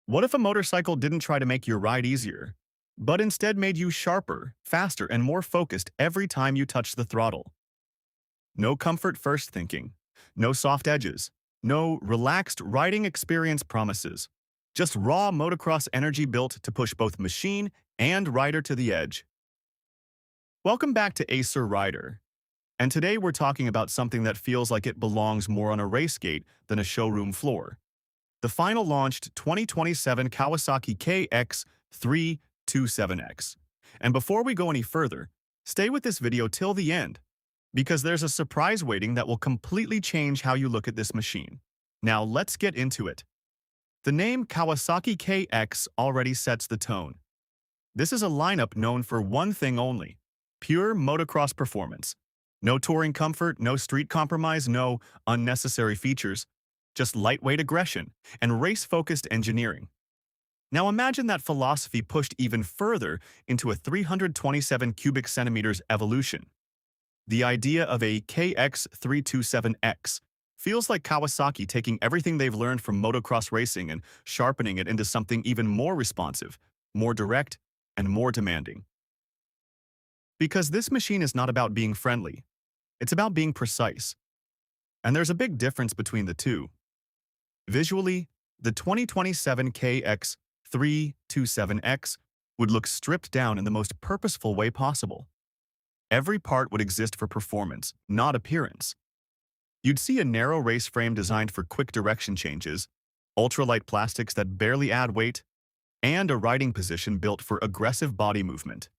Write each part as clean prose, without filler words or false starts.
What if a motorcycle didn't try to make your ride easier, but instead made you sharper, faster, and more focused every time you touch the throttle? No comfort first thinking, no soft edges, no relaxed riding experience promises. Just raw motocross energy built to push both machine and rider to the edge. Welcome back to Acer Rider. And today we're talking about something that feels like it belongs more on a race gate than a showroom floor. The final launched 2027 Kawasaki KX 327X. And before we go any further, stay with this video till the end, because there's a surprise waiting that will completely change how you look at this machine. Now let's get into it. The name Kawasaki KX already sets the tone. This is a lineup known for one thing only: pure motocross performance. No touring comfort, no street compromise, no unnecessary features, just lightweight aggression and race-focused engineering. Now imagine that philosophy pushed even further into a 327 cubic centimeters evolution. The idea of a KX327X feels like Kawasaki taking everything they've learned from motocross racing and sharpening it into something even more responsive, more direct, and more demanding. Because this machine is not about being friendly, it's about being precise. And there's a big difference between the two. Visually, the 2027 KX327X would look stripped down in the most purposeful way possible. Every part would exist for performance, not appearance. You'd see a narrow race frame designed for quick direction changes, ultralight plastics that barely add weight, and a riding position built for aggressive body movement.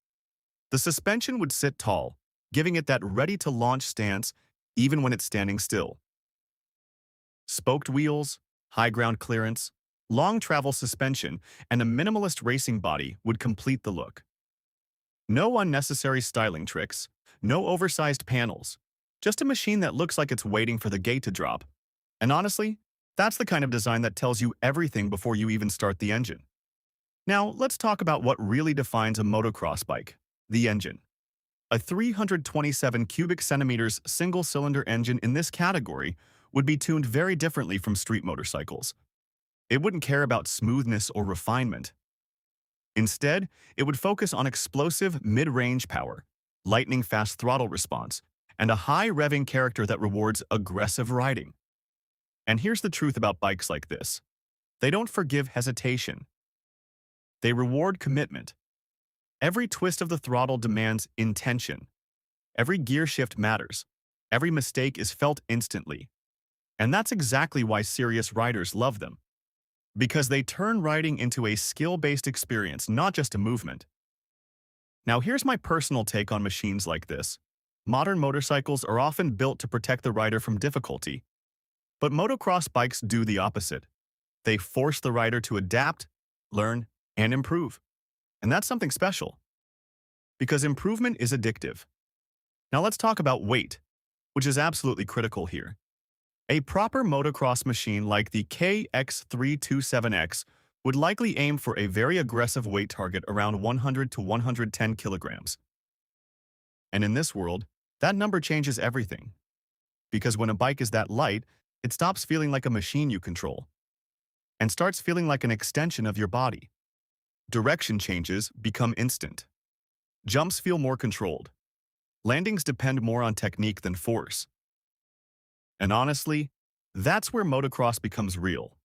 The suspension would sit tall, giving it that ready-to-launch stance even when it's standing still. Spoked wheels, high ground clearance, long travel suspension, and a minimalist racing body would complete the look. No unnecessary styling tricks, no oversized panels, just a machine that looks like it's waiting for the gate to drop. And honestly, that's the kind of design that tells you everything before you even start the engine. Now, let's talk about what really defines a motocross bike: the engine. A 327 cubic centimeters single-cylinder engine in this category would be tuned very differently from street motorcycles. It wouldn't care about smoothness or refinement. Instead, it would focus on explosive mid-range power, lightning-fast throttle response, and a high-revving character that rewards aggressive riding. And here's the truth about bikes like this: they don't forgive hesitation. They reward commitment. Every twist of the throttle demands intention. Every gear shift matters. Every mistake is felt instantly. And that's exactly why serious riders love them. Because they turn riding into a skill-based experience, not just a movement. Now here's my personal take on machines like this. Modern motorcycles are often built to protect the rider from difficulty. But motocross bikes do the opposite. They force the rider to adapt, learn, and improve. And that's something special, because improvement is addictive. Now let's talk about weight, which is absolutely critical here. A proper motocross machine like the KX327X would likely aim for a very aggressive weight target around 100 to 110 kilograms. And in this world, that number changes everything. Because when a bike is that light, it stops feeling like a machine you control and starts feeling like an extension of your body. Direction changes become instant. Jumps feel more controlled. Landings depend more on technique than force. And honestly, that's where motocross becomes real.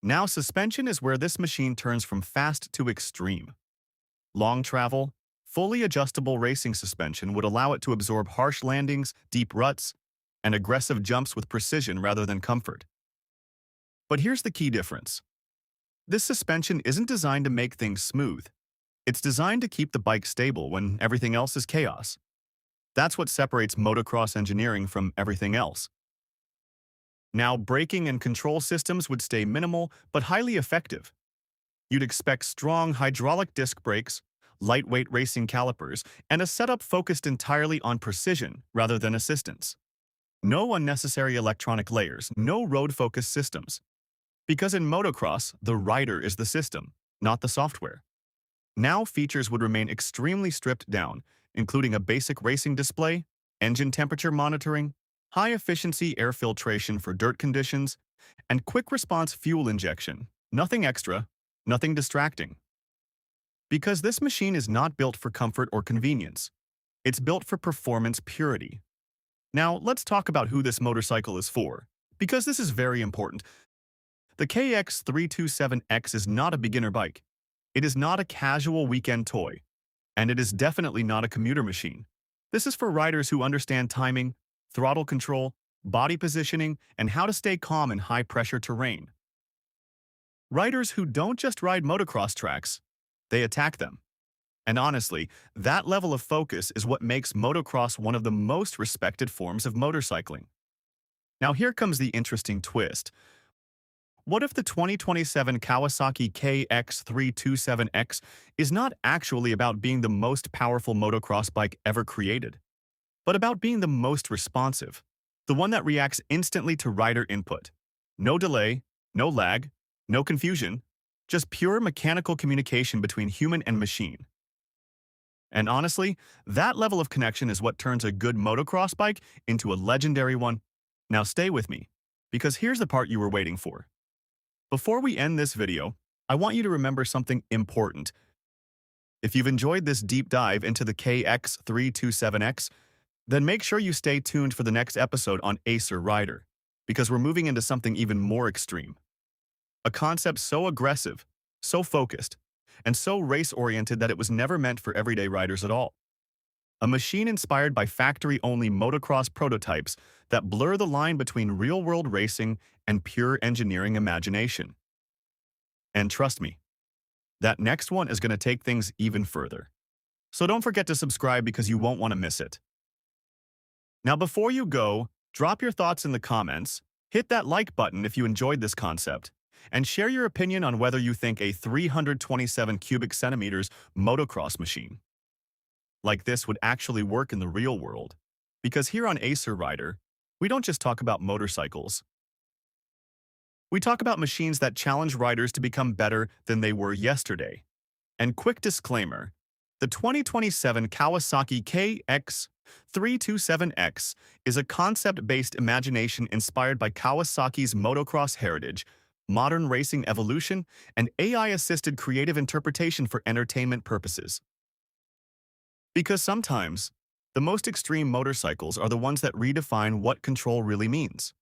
Now suspension is where this machine turns from fast to extreme. Long travel, fully adjustable racing suspension would allow it to absorb harsh landings, deep ruts, and aggressive jumps with precision rather than comfort. But here's the key difference. This suspension isn't designed to make things smooth. It's designed to keep the bike stable when everything else is chaos. That's what separates motocross engineering from everything else. Now, braking and control systems would stay minimal but highly effective. You'd expect strong hydraulic disc brakes, lightweight racing calipers, and a setup focused entirely on precision rather than assistance. No unnecessary electronic layers, no road-focused systems. Because in motocross, the rider is the system, not the software. Now features would remain extremely stripped down, including a basic racing display, engine temperature monitoring, high-efficiency air filtration for dirt conditions, and quick-response fuel injection. Nothing extra, nothing distracting. Because this machine is not built for comfort or convenience. It's built for performance purity. Now, let's talk about who this motorcycle is for, because this is very important. The KX327X is not a beginner bike. It is not a casual weekend toy, and it is definitely not a commuter machine. This is for riders who understand timing, throttle control, body positioning, and how to stay calm in high-pressure terrain. Riders who don't just ride motocross tracks, they attack them. And honestly, that level of focus is what makes motocross one of the most respected forms of motorcycling. Now here comes the interesting twist. What if the 2027 Kawasaki KX327X is not actually about being the most powerful motocross bike ever created, but about being the most responsive, the one that reacts instantly to rider input? No delay, no lag, no confusion, just pure mechanical communication between human and machine. And honestly, that level of connection is what turns a good motocross bike into a legendary one. Now stay with me, because here's the part you were waiting for. Before we end this video, I want you to remember something important. If you've enjoyed this deep dive into the KX327X, then make sure you stay tuned for the next episode on Acer Rider, because we're moving into something even more extreme. A concept so aggressive, so focused, and so race-oriented that it was never meant for everyday riders at all. A machine inspired by factory-only motocross prototypes that blur the line between real-world racing and pure engineering imagination. And trust me, that next one is going to take things even further. So don't forget to subscribe because you won't want to miss it. Now before you go, drop your thoughts in the comments, hit that like button if you enjoyed this concept, and share your opinion on whether you think a 327 cubic centimeters motocross machine like this would actually work in the real world. Because here on Acer Rider, we don't just talk about motorcycles. We talk about machines that challenge riders to become better than they were yesterday. And quick disclaimer, the 2027 Kawasaki KX327X is a concept-based imagination inspired by Kawasaki's motocross heritage, modern racing evolution, and AI-assisted creative interpretation for entertainment purposes. Because sometimes, the most extreme motorcycles are the ones that redefine what control really means.